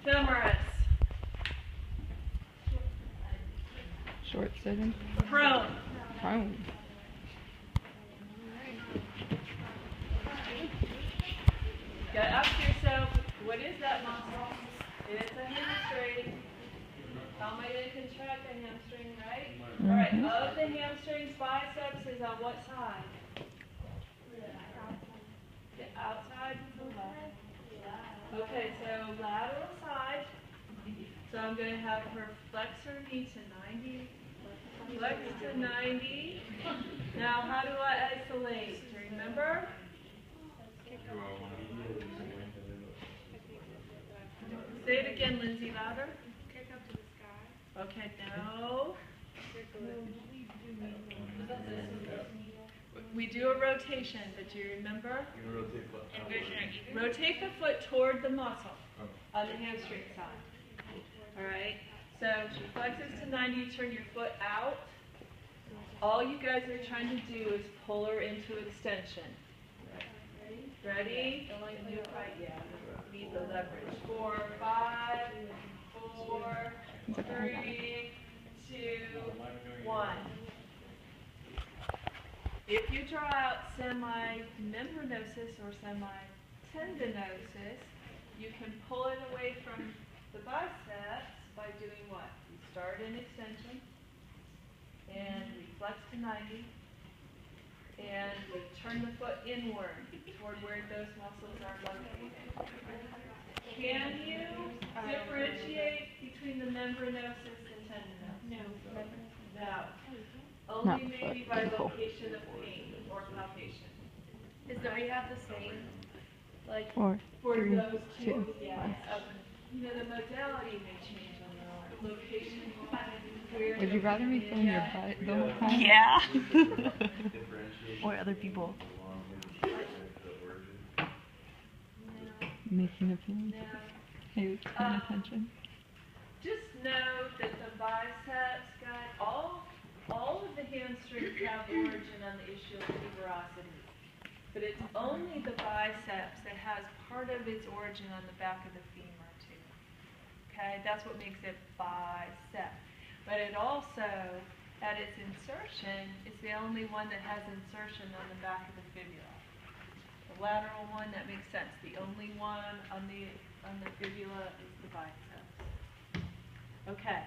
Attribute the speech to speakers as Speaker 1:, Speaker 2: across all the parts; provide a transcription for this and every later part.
Speaker 1: Femoris.
Speaker 2: Short sitting.
Speaker 1: Prone.
Speaker 2: Prone.
Speaker 1: Get up to yourself. What is that muscle? It's a hamstring. How am I going to contract the hamstring, right? All right. Of the hamstring's biceps is on what side? The outside. Okay, so lateral side. So I'm going to have her flex her knee to 90. Flex to 90. Now, how do I isolate? Do you remember? Say it again, Lindsay, louder.
Speaker 3: Kick up to the sky.
Speaker 1: Okay, no. We do a rotation, but do you remember? Rotate the foot toward the muscle on the hamstring side. All right? So she flexes to 90, you turn your foot out. All you guys are trying to do is pull her into extension. Ready? Yeah. Need the leverage. 4, 5, 4, 3, 2, 1. If you draw out semi-membranosus or semi-tendinosis, you can pull it away from the biceps by doing what? You start in extension, and we flex to 90, and we turn the foot inward toward where those muscles are located. Can you differentiate between the membranosus and tendinosis? No. Only maybe by location of pain or palpation.
Speaker 3: Is the rehab the same? Like
Speaker 2: For
Speaker 1: those two,
Speaker 2: 2,
Speaker 1: yeah.
Speaker 2: 1.
Speaker 1: You know, the modality may change on the location. Where
Speaker 2: Would you rather me film your butt the whole time?
Speaker 3: yeah. Or other people.
Speaker 2: Making appearance. Hey, paying attention.
Speaker 1: Just know that the biceps, guys, all of the hamstrings have origin on the ischial tuberosity. But it's only the biceps that has part of its origin on the back of the femur, too. Okay? That's what makes it bicep. But it also, at its insertion, it's the only one that has insertion on the back of the fibula. The lateral one, that makes sense. The only one on the fibula is the biceps. Okay.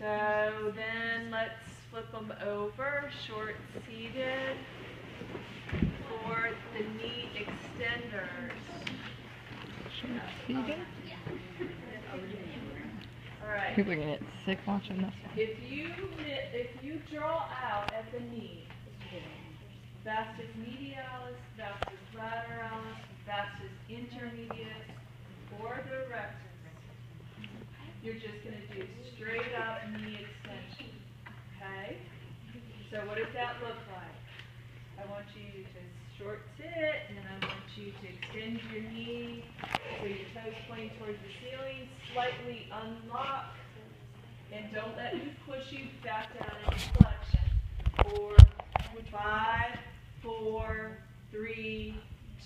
Speaker 1: So then let's flip them over, short seated for the knee extenders.
Speaker 2: Short seated?
Speaker 1: All right.
Speaker 2: People are gonna get sick watching this one.
Speaker 1: If you draw out at the knee, vastus medialis, vastus lateralis, vastus intermedius, or the rectus, you're just going to do straight up knee extension. Okay? So what does that look like? I want you to short sit, and then I want you to extend your knee so your toes pointing towards the ceiling, slightly unlock, and don't let me push you back down into flexion. 4, 5, 4, 3,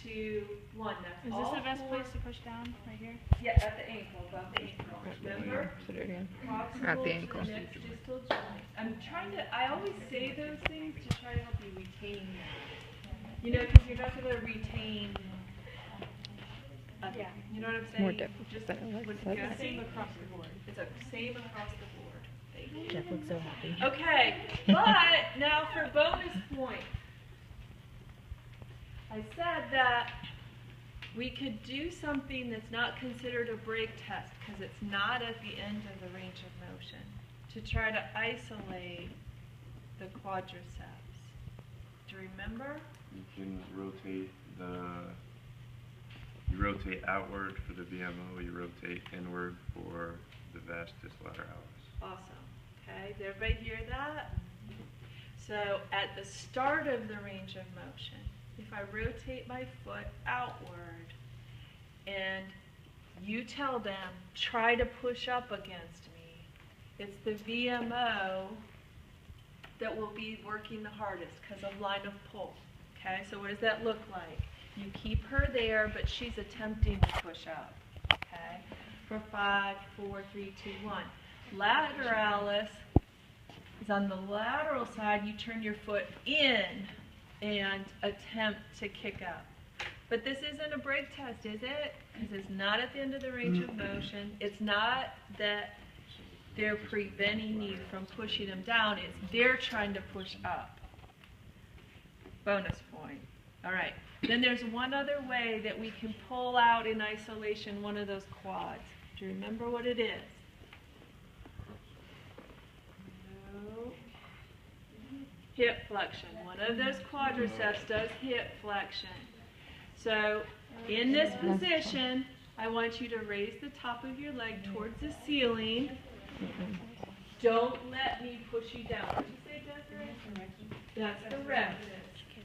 Speaker 1: 2, 1. That's
Speaker 3: Is
Speaker 1: all
Speaker 3: this the best
Speaker 1: 4.
Speaker 3: place to push down? Right here?
Speaker 1: Yeah, at the ankle, above the ankle. Remember?
Speaker 2: Sit it again.
Speaker 1: Proximal
Speaker 2: At the
Speaker 1: to
Speaker 2: ankle.
Speaker 1: next distal joint. I always say those things to try to help you retain that. You know, because you're not going to retain.
Speaker 3: Yeah.
Speaker 1: You know what I'm saying?
Speaker 2: More difficult
Speaker 1: Just
Speaker 2: than I like
Speaker 1: it's
Speaker 2: that.
Speaker 1: the same across the board. It's the same across the board. Thank you.
Speaker 3: Jeff looks so happy.
Speaker 1: Okay, but now for bonus point. I said that we could do something that's not considered a break test because it's not at the end of the range of motion to try to isolate the quadriceps. Do you remember?
Speaker 4: You can rotate you rotate outward for the VMO, you rotate inward for the vastus lateralis.
Speaker 1: Awesome. Okay, did everybody hear that? So at the start of the range of motion, if I rotate my foot outward and you tell them, try to push up against me, it's the VMO that will be working the hardest because of line of pull. Okay, so what does that look like? You keep her there, but she's attempting to push up. Okay, for 5, 4, 3, 2, 1. Lateralis is on the lateral side. You turn your foot in and attempt to kick up. But this isn't a brake test, is it? Because it's not at the end of the range of motion. It's not that they're preventing you from pushing them down. It's they're trying to push up. Bonus point. All right. Then there's one other way that we can pull out in isolation one of those quads. Do you remember what it is? No. Hip flexion. One of those quadriceps does hip flexion. So in this position, I want you to raise the top of your leg towards the ceiling. Don't let me push you down. What did you say, Desiree? That's the rectus.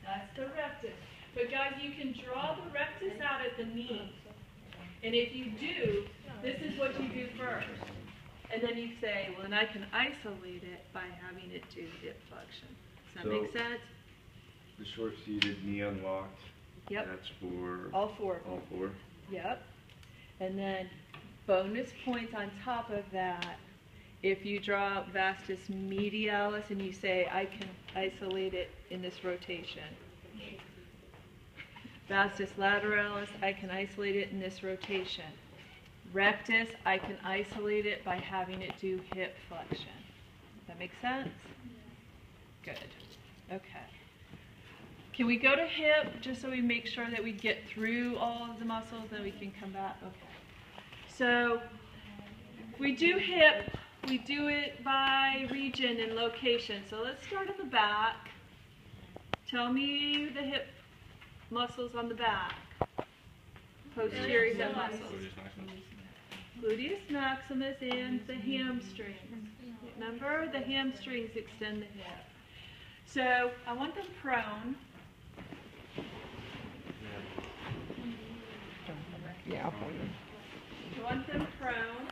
Speaker 1: That's the rectus. But guys, you can draw the rectus out at the knee. And if you do, this is what you do first. And then you say, well, and I can isolate it by having it do hip flexion. Does that make sense?
Speaker 4: The short-seated, knee unlocked.
Speaker 1: Yep.
Speaker 4: That's for
Speaker 1: All four.
Speaker 4: all four.
Speaker 1: Yep. And then bonus points on top of that. If you draw out vastus medialis and you say, I can isolate it in this rotation. Vastus lateralis, I can isolate it in this rotation. Rectus, I can isolate it by having it do hip flexion. That make sense? Good. Okay. Can we go to hip just so we make sure that we get through all of the muscles, then we can come back? Okay. So if we do hip, we do it by region and location. So let's start at the back. Tell me the hip muscles on the back. Posterior hip muscles. Gluteus maximus and the hamstrings. Remember, the hamstrings extend the hip. So I want them prone.
Speaker 2: Yeah, I'll put it.
Speaker 1: I want them prone.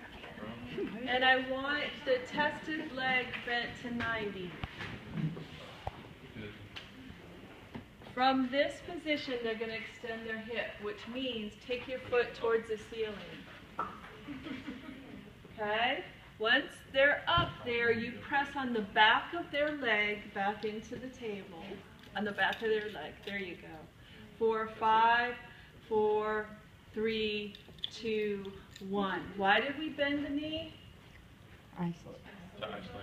Speaker 1: And I want the tested leg bent to 90. From this position, they're going to extend their hip, which means take your foot towards the ceiling. Okay? Once they're up there, you press on the back of their leg back into the table. On the back of their leg. There you go. 4, 5, 4, 3, 2, 1. Why did we bend the knee?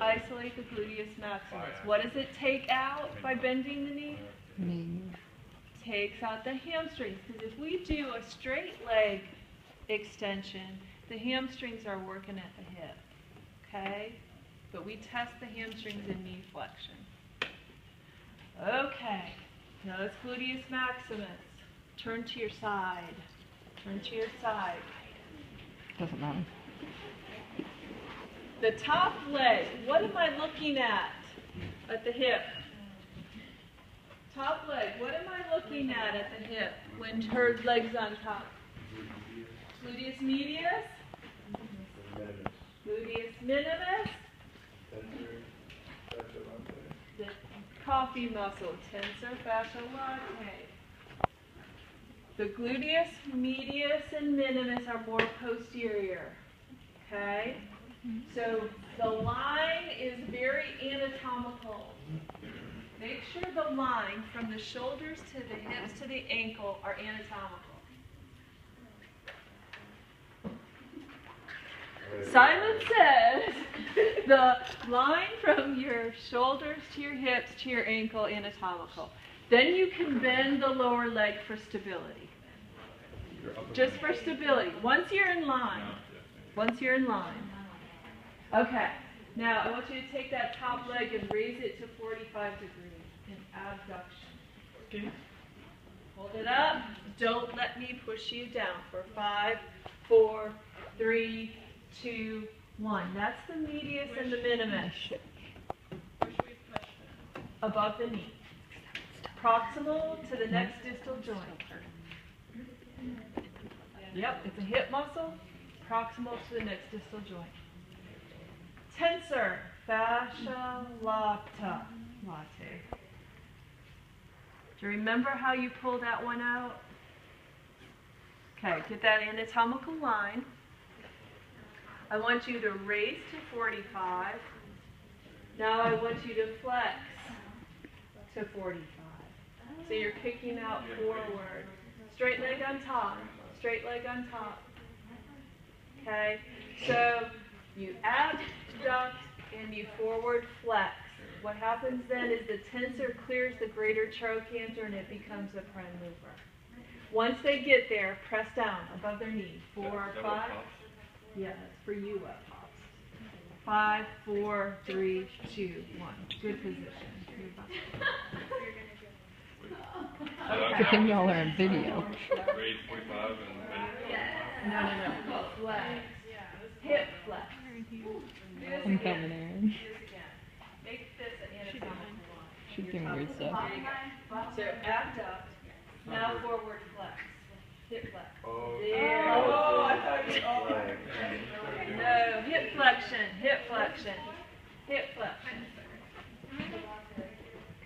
Speaker 1: Isolate the gluteus maximus. What does it take out by bending the knee?
Speaker 2: Knee.
Speaker 1: Takes out the hamstrings. Because if we do a straight leg extension, the hamstrings are working at the hip. Okay? But we test the hamstrings in knee flexion. Okay. Now it's gluteus maximus. Turn to your side. Turn to your side.
Speaker 2: Doesn't matter.
Speaker 1: The top leg, what am I looking at the hip? Top leg, what am I looking at the hip when her leg's on top? Gluteus medius? Gluteus minimus? The coffee muscle, tensor fascial latae. The gluteus medius and minimus are more posterior. Okay? So the line is very anatomical. Make sure the line from the shoulders to the hips to the ankle are anatomical. Simon says the line from your shoulders to your hips to your ankle anatomical. Then you can bend the lower leg for stability. Just for stability. Once you're in line. Once you're in line. Okay. Now I want you to take that top leg and raise it to 45 degrees in abduction. Okay. Hold it up. Don't let me push you down for 5, 4, 3, 2, 1. That's the medius and the minimus. Above the knee. Proximal to the next distal joint. Yep, it's a hip muscle. Proximal to the next distal joint. Tensor fascia latae. Do you remember how you pull that one out? Okay, get that anatomical line. I want you to raise to 45. Now I want you to flex to 45. So you're kicking out forward. Straight leg on top. Straight leg on top. Okay? So you abduct and you forward flex. What happens then is the tensor clears the greater trochanter and it becomes a prime mover. Once they get there, press down above their knee. 4, 5. Yeah, that's for you up pops. 5, 4, 3, 2, 1. Good position.
Speaker 2: Good thing y'all are on video.
Speaker 4: Grade 45 and
Speaker 1: No. Flex. Hip flex. Do this
Speaker 2: I'm
Speaker 1: again.
Speaker 2: filming Aaron.
Speaker 1: Do this again. Make this an anatomical line.
Speaker 2: She's doing weird stuff.
Speaker 1: There you go. So abduct. Now forward flex. Hip flex. There. Oh, I thought you. No, hip flexion. Hip flexion. Hip flexion.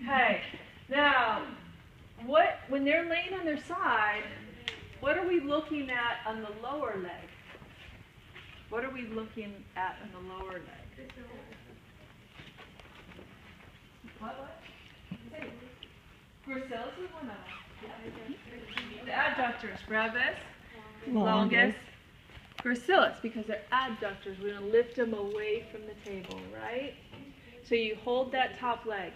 Speaker 1: Okay. Now, when they're laying on their side, what are we looking at on the lower leg? What are we looking at on the lower leg? What? Gracilis is one of them. The adductors, brevis, longus, gracilis, because they're adductors. We're going to lift them away from the table, right? So you hold that top leg.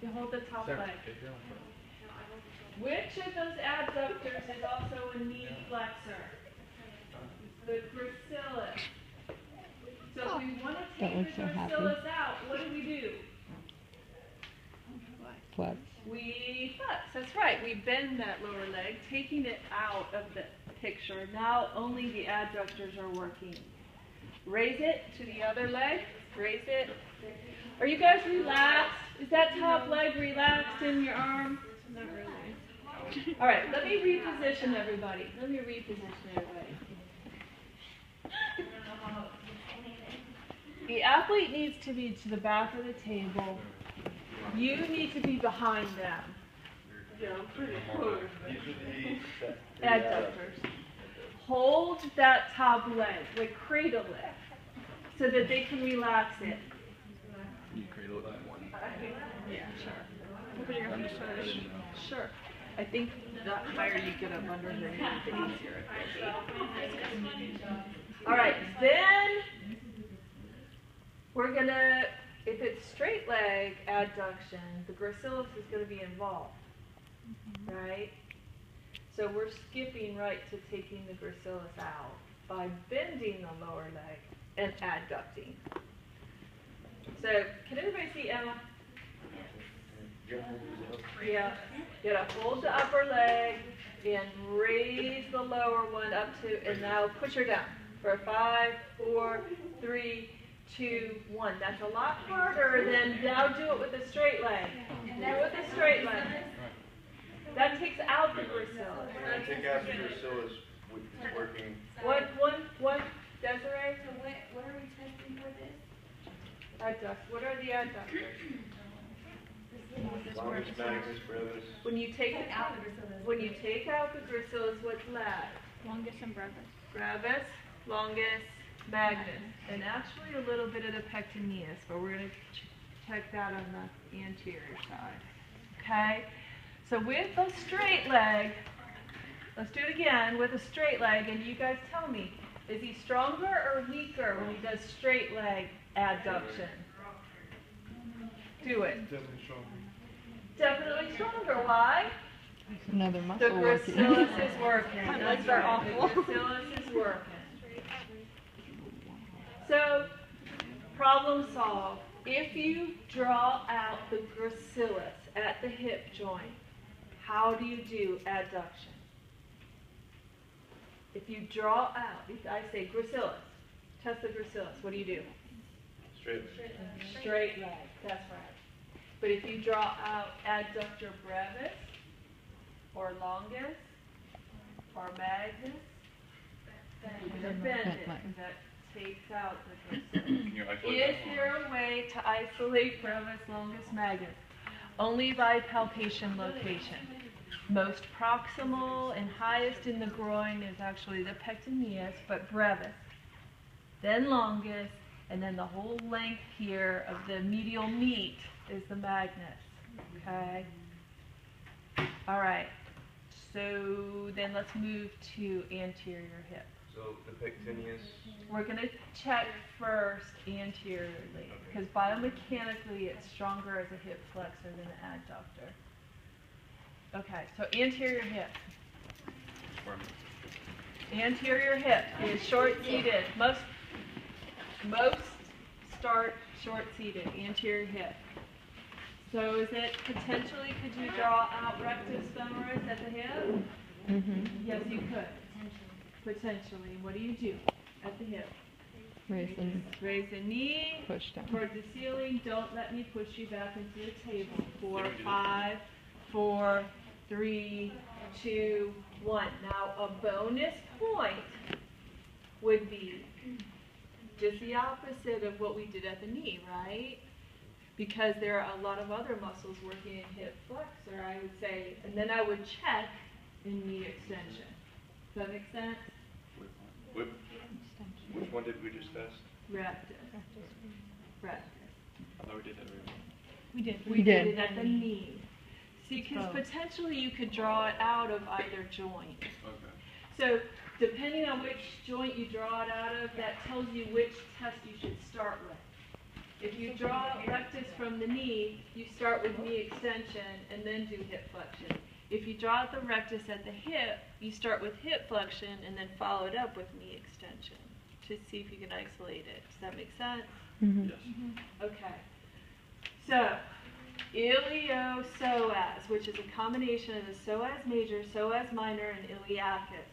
Speaker 1: You hold the top leg. Which of those adductors is also a knee flexor? The gracilis. So if we want to
Speaker 2: Don't
Speaker 1: take
Speaker 2: look
Speaker 1: the
Speaker 2: so happy.
Speaker 1: gracilis out, what do?
Speaker 2: Flex.
Speaker 1: We flex. That's right. We bend that lower leg, taking it out of the picture. Now only the adductors are working. Raise it to the other leg. Raise it. Are you guys relaxed? Is that top leg relaxed in your arm?
Speaker 3: Not really.
Speaker 1: All right, let me reposition everybody. The athlete needs to be to the back of the table. You need to be behind them. Adductors. Hold that top leg, like cradle it, so that they can relax it.
Speaker 4: you cradle it in one.
Speaker 1: Yeah, sure. Sure. I think the higher you get up under the knee, the easier it will be. All right, then we're gonna, if it's straight leg adduction, the gracilis is gonna be involved, right? So we're skipping right to taking the gracilis out by bending the lower leg and adducting. So can everybody see Emma? Yeah. You gotta hold the upper leg and raise the lower one up to, and now push her down for 5, 4, 3, 2, 1. That's a lot harder than now do it with a straight leg. Do it with a straight leg. That takes out the gracilis.
Speaker 5: I take out the gracilis, which is working.
Speaker 1: What, Desiree?
Speaker 6: So what are we testing for this?
Speaker 1: Adduct. What are the adductors?
Speaker 5: Longus, magnus, brevis.
Speaker 1: When you take out the gracilis, what's left?
Speaker 3: Longus and brevis.
Speaker 1: Brevis, longus, magnus, and actually a little bit of the pectineus, but we're going to check that on the anterior side. Okay? So with a straight leg, let's do it again with a straight leg, and you guys tell me, is he stronger or weaker when he does straight leg adduction? Do it. Definitely stronger. Why?
Speaker 2: Another
Speaker 1: The
Speaker 2: muscle working.
Speaker 1: gracilis is working.
Speaker 3: My
Speaker 1: That's
Speaker 3: legs are
Speaker 1: right.
Speaker 3: awful.
Speaker 1: The gracilis is working. So, problem solved. If you draw out the gracilis at the hip joint, how do you do adduction? If you draw out, if I say gracilis, test the gracilis, what do?
Speaker 5: Straight.
Speaker 1: Straight leg, that's right. But if you draw out adductor brevis, or longus, or magnus, you're going to bend it, because that takes out the gracilis.
Speaker 4: Can you isolate
Speaker 1: Is
Speaker 4: that one?
Speaker 1: there a way to isolate brevis, longus, magnus? Only by palpation location. Most proximal and highest in the groin is actually the pectineus, but brevis. Then longest, and then the whole length here of the medial meat is the magnus. Okay? All right. So then let's move to anterior hip.
Speaker 5: So the pectineus,
Speaker 1: We're going to check first anteriorly, because biomechanically it's stronger as a hip flexor than an adductor. Okay, so anterior hip. Anterior hip is short-seated. Most start short-seated, anterior hip. So is it potentially, could you draw out rectus femoris at the hip?
Speaker 2: Mm-hmm.
Speaker 1: Yes, you could. Potentially. What do you do at the hip?
Speaker 2: Raise and
Speaker 1: Raise the knee
Speaker 2: push down.
Speaker 1: towards the ceiling. Don't let me push you back into the table. 4, 5, 4, 3, 2, 1. Now a bonus point would be just the opposite of what we did at the knee, right? Because there are a lot of other muscles working in hip flexor, I would say, and then I would check in knee extension. Does that make sense?
Speaker 5: which one did we just test?
Speaker 1: Rectus. Rectus.
Speaker 4: I thought we did that right.
Speaker 1: We did.
Speaker 2: We did.
Speaker 1: it at the knee. See, because potentially you could draw it out of either joint.
Speaker 4: Okay.
Speaker 1: So depending on which joint you draw it out of, that tells you which test you should start with. If you draw out rectus from the knee, you start with knee extension and then do hip flexion. If you draw out the rectus at the hip, you start with hip flexion and then follow it up with knee extension to see if you can isolate it. Does that make sense?
Speaker 2: Mm-hmm.
Speaker 4: Yes.
Speaker 1: Okay. So, iliopsoas, which is a combination of the psoas major, psoas minor, and iliacus.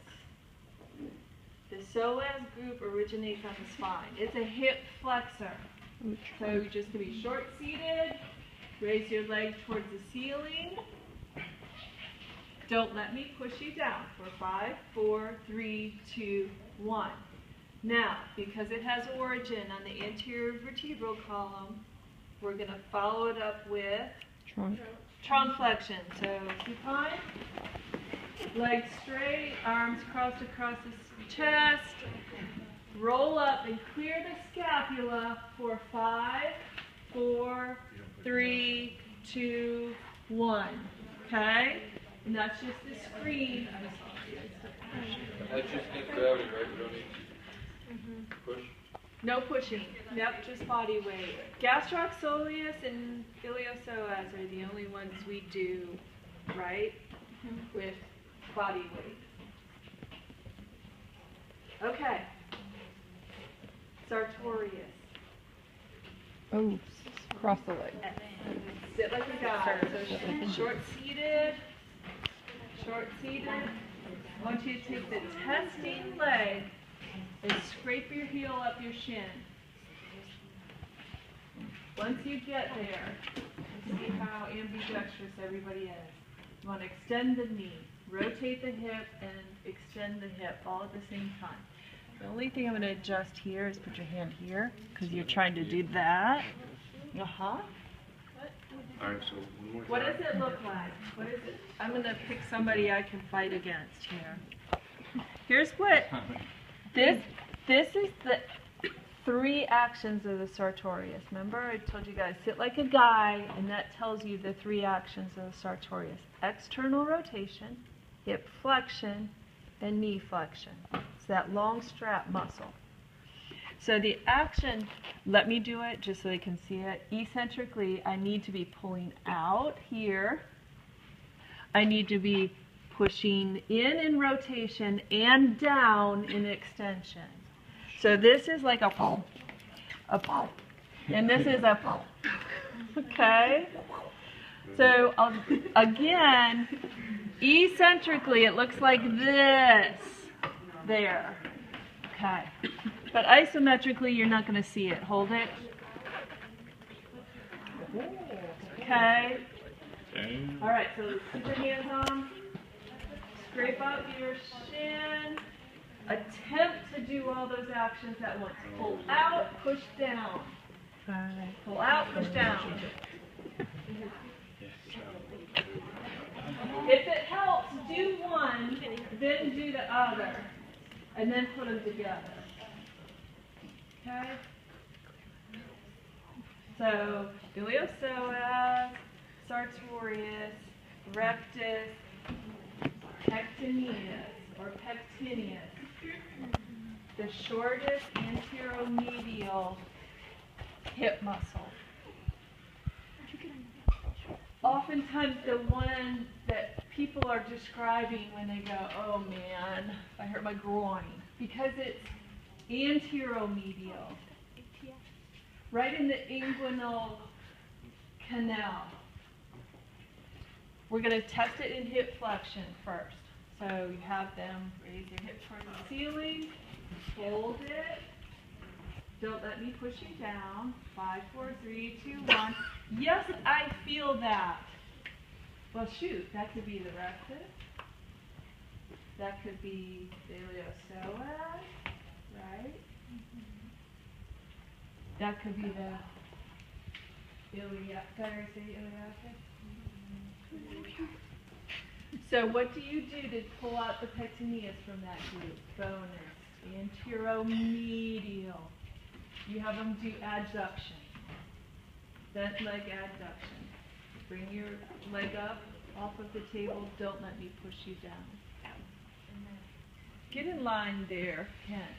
Speaker 1: The psoas group originates on the spine. It's a hip flexor. So you're just going to be short-seated. Raise your leg towards the ceiling. Don't let me push you down. For 5, 4, 3, 2, 1. Now, because it has origin on the anterior vertebral column, we're going to follow it up with
Speaker 2: Trunk.
Speaker 1: trunk flexion. So supine, legs straight, arms crossed across the chest. Roll up and clear the scapula for 5, 4, 3, 2, 1. Okay? And that's just the screen.
Speaker 5: That's just in gravity, right? We don't need to push?
Speaker 1: No pushing. Yep, just body weight. Gastroc and iliopsoas are the only ones we do, right? With body weight. Okay. Sartorius.
Speaker 2: Oh, cross the leg.
Speaker 1: Sit like a guy. So short-seated. Short-seated. I want you to take the testing leg and scrape your heel up your shin. Once you get there, see how ambidextrous everybody is. You want to extend the knee, rotate the hip, and extend the hip all at the same time. The only thing I'm going to adjust here is put your hand here, because you're trying to do that. Uh-huh.
Speaker 4: All right, so one more time.
Speaker 1: What does it look like? What is it? I'm going to pick somebody I can fight against here. Here's what, this is the 3 actions of the sartorius. Remember, I told you guys, sit like a guy, and that tells you the 3 actions of the sartorius. External rotation, hip flexion, and knee flexion. It's that long strap muscle. So the action, let me do it just so they can see it. Eccentrically, I need to be pulling out here. I need to be pushing in rotation and down in extension. So this is like a pull, and this is a pull. Okay? So again, eccentrically, it looks like this there. Okay. But isometrically, you're not going to see it. Hold it. Okay. All right, so keep your hands on. Scrape up your shin. Attempt to do all those actions at once. Pull out, push down. Pull out, push down. If it helps, do one, then do the other, and then put them together. Okay? So, iliopsoas, sartorius, rectus, pectineus, or pectineus, the shortest anteromedial hip muscle. Oftentimes the one that people are describing when they go, oh man, I hurt my groin, because it's anteromedial, right in the inguinal canal. We're going to test it in hip flexion first. So you have them raise your hips towards the ceiling, hold it. Don't let me push you down. 5, 4, 3, 2, 1. Yes, I feel that. Well, shoot, that could be the rectus. That could be the iliopsoas, right? That could be the iliac. Did I say iliacus? So what do you do to pull out the pectineus from that group? Bonus, anteromedial. You have them do adduction, bent leg adduction. Bring your leg up off of the table. Don't let me push you down. Get in line there, Ken.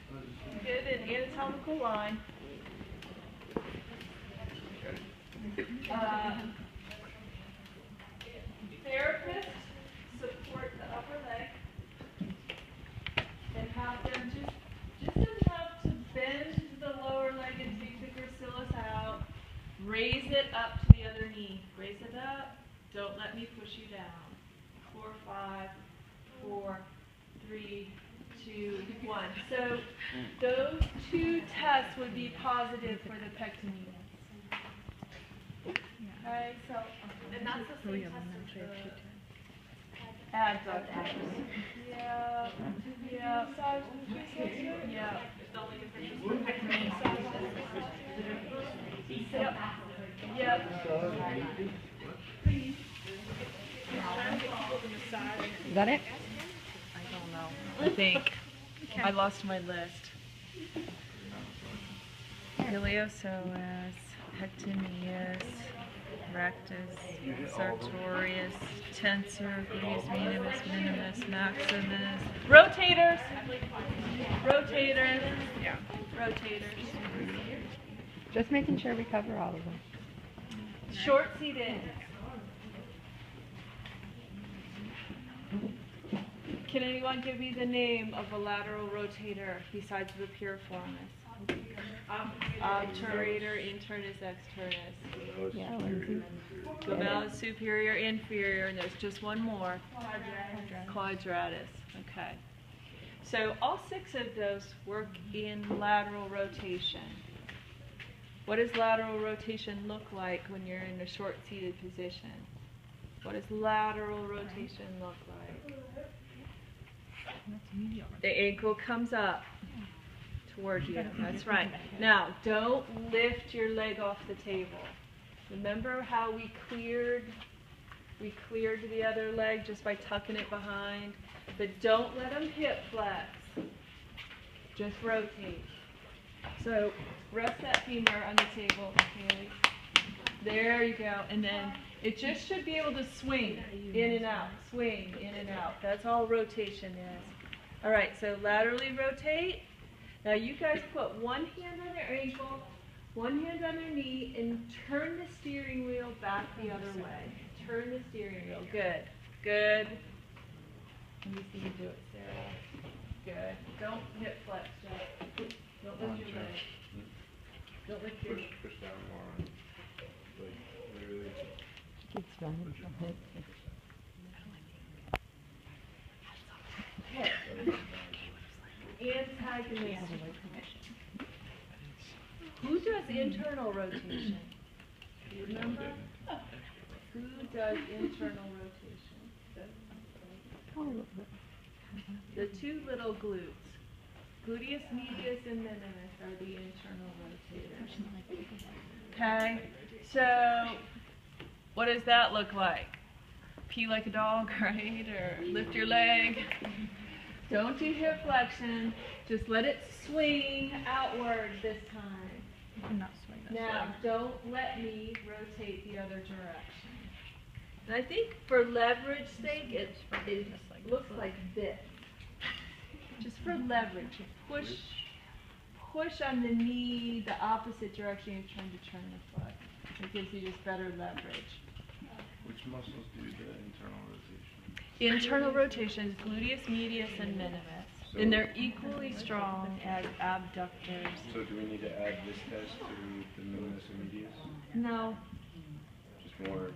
Speaker 1: Get an anatomical line. Therapists support the upper leg and have them just enough to bend the lower leg and take the gracilis out. Raise it up to the other knee. Raise it up. Don't let me push you down. 4, 5, 4, 3, 2, 1. So those two tests would be positive for the pectineus. Okay, so, and that's the same test as the adductors. Yeah, yeah, yeah. Yep.
Speaker 2: Is that it?
Speaker 1: I don't know. I think I lost my list. Iliopsoas, pectineus, rectus, sartorius, tensor, gluteus minimus, maximus. Rotators. Rotators. Yeah. Rotators.
Speaker 2: Just making sure we cover all of them.
Speaker 1: Short-seated. Can anyone give me the name of a lateral rotator besides the piriformis? Obturator, internus, externus.
Speaker 2: Yeah, Lindsay.
Speaker 1: Glomerular superior, inferior, and there's just one more. Quadratus. Okay. So all 6 of those work in lateral rotation. What does lateral rotation look like when you're in a short-seated position? What does lateral rotation look like? The ankle comes up towards you. That's right. Now, don't lift your leg off the table. Remember how we cleared the other leg just by tucking it behind? But don't let them hip flex. Just rotate. So rest that femur on the table. Okay. There you go. And then it just should be able to swing in and out. Swing in and out. That's all rotation is. All right, so laterally rotate. Now you guys put one hand on their ankle, one hand on their knee, and turn the steering wheel back the other way. Turn the steering wheel. Good. Good. Let me see you do it, Sarah. Good. Don't hip flex, Jeff. Don't lift your leg. Don't lift your leg.
Speaker 4: Push down more on, like, literally.
Speaker 2: Keeps running from it.
Speaker 1: Antagonism. Who does internal rotation? Do you remember? Who does internal rotation? The 2 little glutes. Gluteus medius and minimus are the internal rotators. Okay, so what does that look like? pee like a dog, right? Or lift your leg. Don't do hip flexion. Just let it swing outward this time.
Speaker 2: I'm not swing this
Speaker 1: Now,
Speaker 2: way.
Speaker 1: don't let me rotate the other direction. And I think for leverage sake, it looks like this. Just for leverage, push on the knee the opposite direction you're trying to turn the foot. It gives you just better leverage.
Speaker 4: Which muscles do the internal rotation?
Speaker 1: Internal rotations, gluteus medius and minimus.
Speaker 4: So-
Speaker 1: And they're equally strong as abductors.
Speaker 4: So do we need to add this test to the minimus and medius?
Speaker 1: No.
Speaker 4: Just more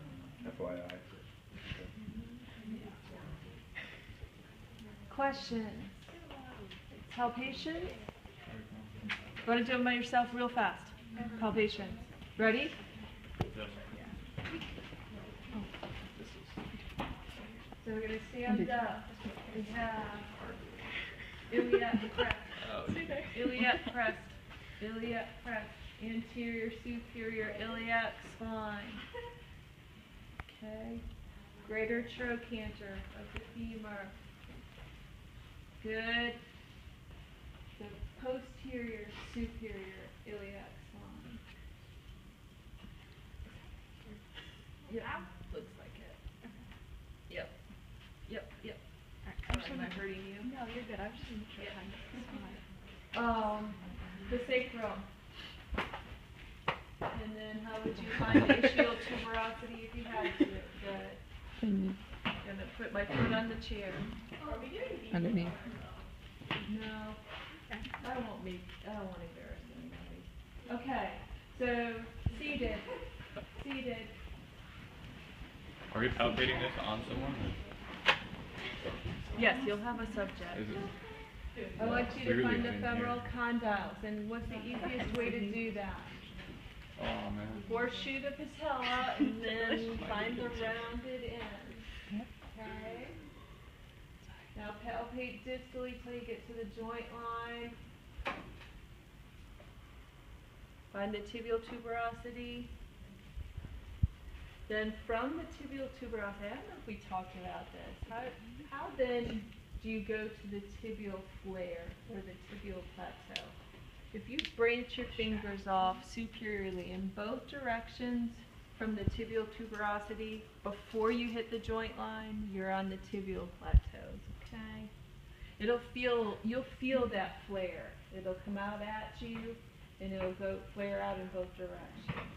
Speaker 4: FYI. Okay.
Speaker 1: Questions? Palpations? You want to do them by yourself real fast? Palpations. Ready? So we're going to stand up. We have iliac press, iliac press, iliac press, anterior, superior, iliac spine. Okay. Greater trochanter of the femur. Good. The posterior, superior, iliac spine. Yep, looks like it. Yep. Yep. Am I hurting you?
Speaker 3: No, you're good. I was just making sure
Speaker 1: The sacrum. And then how would you find the ischial tuberosity if you had to? Good.
Speaker 2: And
Speaker 1: I'm gonna put my foot on the chair.
Speaker 2: underneath.
Speaker 1: No, I don't want to embarrass anybody. Okay, so seated.
Speaker 5: Are we palpating this on someone?
Speaker 1: Yes, you'll have a subject.
Speaker 5: Is it?
Speaker 1: I want you to
Speaker 5: Clearly
Speaker 1: find the
Speaker 5: in
Speaker 1: femoral
Speaker 5: here.
Speaker 1: condyles, and what's the easiest way to do that?
Speaker 5: Oh man.
Speaker 1: Horseshoe the patella, and then find the rounded end. Okay? Now palpate distally till you get to the joint line. Find the tibial tuberosity. Then from the tibial tuberosity, I don't know if we talked about this. How then do you go to the tibial flare or the tibial plateau? If you branch your fingers off superiorly in both directions from the tibial tuberosity, before you hit the joint line, you're on the tibial plateaus, okay? You'll feel that flare. It'll come out at you, and it'll go flare out in both directions.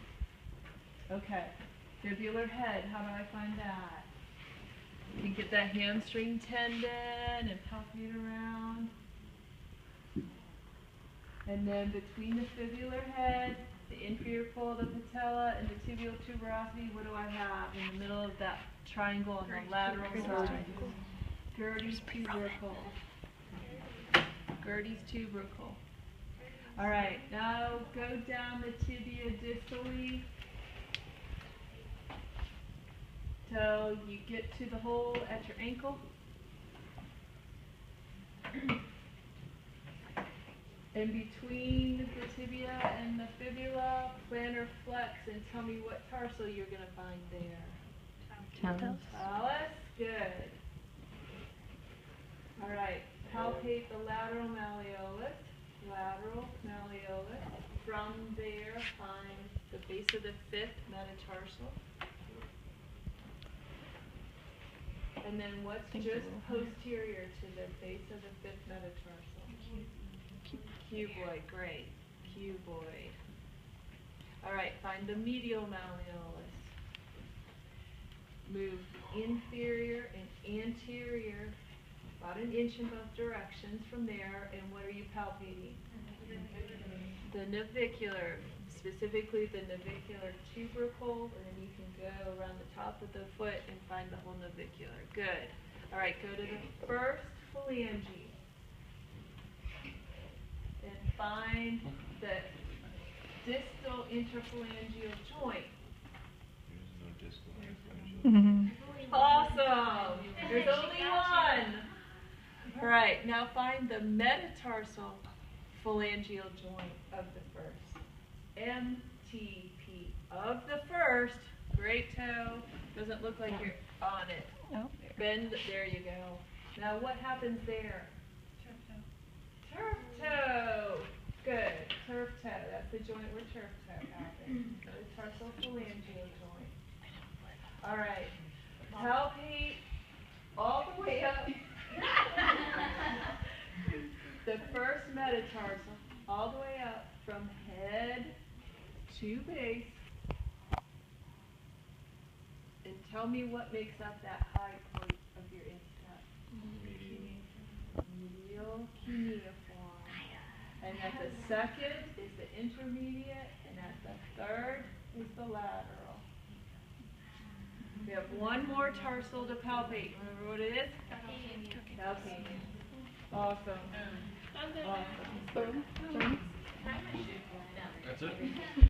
Speaker 1: Okay, fibular head, how do I find that? You can get that hamstring tendon and palpate around. And then between the fibular head, the inferior pole of the patella, and the tibial tuberosity, what do I have in the middle of that triangle on the lateral side? Gerdy's tubercle. Gerdy's tubercle. All right, now go down the tibia distally till you get to the hole at your ankle. In between the tibia and the fibula, plantar flex, and tell me what tarsal you're going to find there.
Speaker 2: Talons.
Speaker 1: Talus, good. All right, palpate the lateral malleolus. From there, find the base of the fifth metatarsal. And then what's just posterior to the base of the fifth metatarsal? Cuboid, great. Cuboid. All right, find the medial malleolus. Move inferior and anterior, about an inch in both directions from there, and what are you palpating? The navicular, specifically the navicular tubercle, and then you can go around the top of the foot and find the whole navicular. Good. All right, go to the first phalange. And find the distal interphalangeal joint. Awesome! There's only one! All right, now find the metatarsal phalangeal joint of the first. MTP of the first. Great toe. Doesn't look like you're on it.
Speaker 2: Oh,
Speaker 1: Bend, there you go. Now what happens there? Turf toe. Good. Turf toe. That's the joint where turf toe happens. The tarsophalangeal joint. All right. Palpate all the way up. The first metatarsal, all the way up from head to base. And tell me what makes up that high point of your instep. Medial cuneiform. And at the second is the intermediate, and at the third is the lateral. We have one more tarsal to palpate. Remember what it is? Calcaneus. Awesome. Awesome.
Speaker 2: boom.
Speaker 5: That's it?